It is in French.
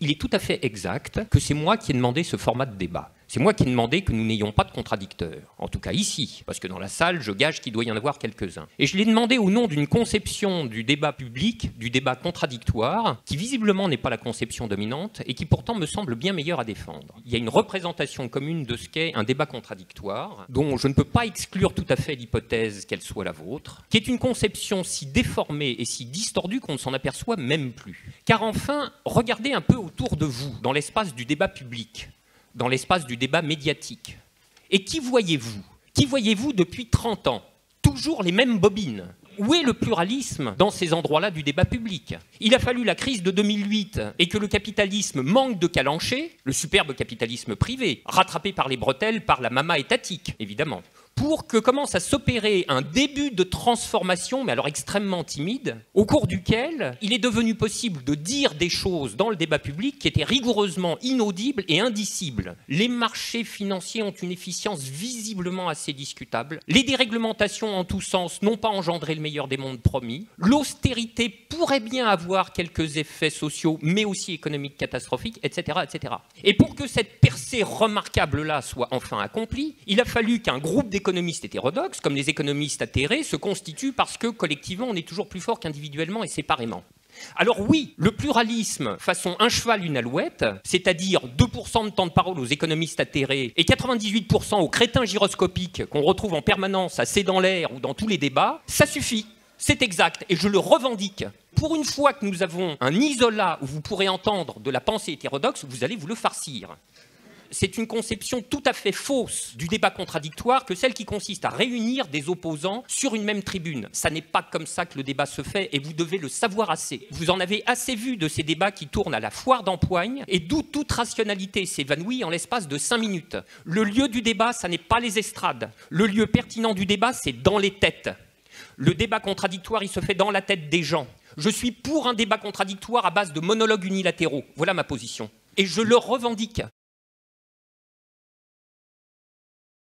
il est tout à fait exact que c'est moi qui ai demandé ce format de débat. C'est moi qui ai demandé que nous n'ayons pas de contradicteurs, en tout cas ici, parce que dans la salle, je gage qu'il doit y en avoir quelques-uns. Et je l'ai demandé au nom d'une conception du débat public, du débat contradictoire, qui visiblement n'est pas la conception dominante et qui pourtant me semble bien meilleure à défendre. Il y a une représentation commune de ce qu'est un débat contradictoire, dont je ne peux pas exclure tout à fait l'hypothèse qu'elle soit la vôtre, qui est une conception si déformée et si distordue qu'on ne s'en aperçoit même plus. Car enfin, regardez un peu autour de vous, dans l'espace du débat public, dans l'espace du débat médiatique. Et qui voyez-vous? Qui voyez-vous depuis 30 ans? Toujours les mêmes bobines. Où est le pluralisme dans ces endroits-là du débat public? Il a fallu la crise de 2008 et que le capitalisme manque de calancher, le superbe capitalisme privé, rattrapé par les bretelles par la mama étatique, évidemment, pour que commence à s'opérer un début de transformation, mais alors extrêmement timide, au cours duquel il est devenu possible de dire des choses dans le débat public qui étaient rigoureusement inaudibles et indicibles. Les marchés financiers ont une efficience visiblement assez discutable. Les déréglementations en tous sens n'ont pas engendré le meilleur des mondes promis. L'austérité pourrait bien avoir quelques effets sociaux, mais aussi économiques catastrophiques, etc., etc. Et pour que cette percée remarquable-là soit enfin accomplie, il a fallu qu'un groupe d'économistes hétérodoxes, comme les économistes atterrés, se constituent parce que collectivement, on est toujours plus fort qu'individuellement et séparément. Alors oui, le pluralisme façon un cheval, une alouette, c'est-à-dire 2% de temps de parole aux économistes atterrés et 98% aux crétins gyroscopiques qu'on retrouve en permanence à C'est dans l'air ou dans tous les débats, ça suffit. C'est exact, et je le revendique. Pour une fois que nous avons un isolat où vous pourrez entendre de la pensée hétérodoxe, vous allez vous le farcir. C'est une conception tout à fait fausse du débat contradictoire que celle qui consiste à réunir des opposants sur une même tribune. Ça n'est pas comme ça que le débat se fait et vous devez le savoir assez. Vous en avez assez vu de ces débats qui tournent à la foire d'empoigne et d'où toute rationalité s'évanouit en l'espace de 5 minutes. Le lieu du débat, ça n'est pas les estrades. Le lieu pertinent du débat, c'est dans les têtes. Le débat contradictoire, il se fait dans la tête des gens. Je suis pour un débat contradictoire à base de monologues unilatéraux. Voilà ma position. Et je le revendique.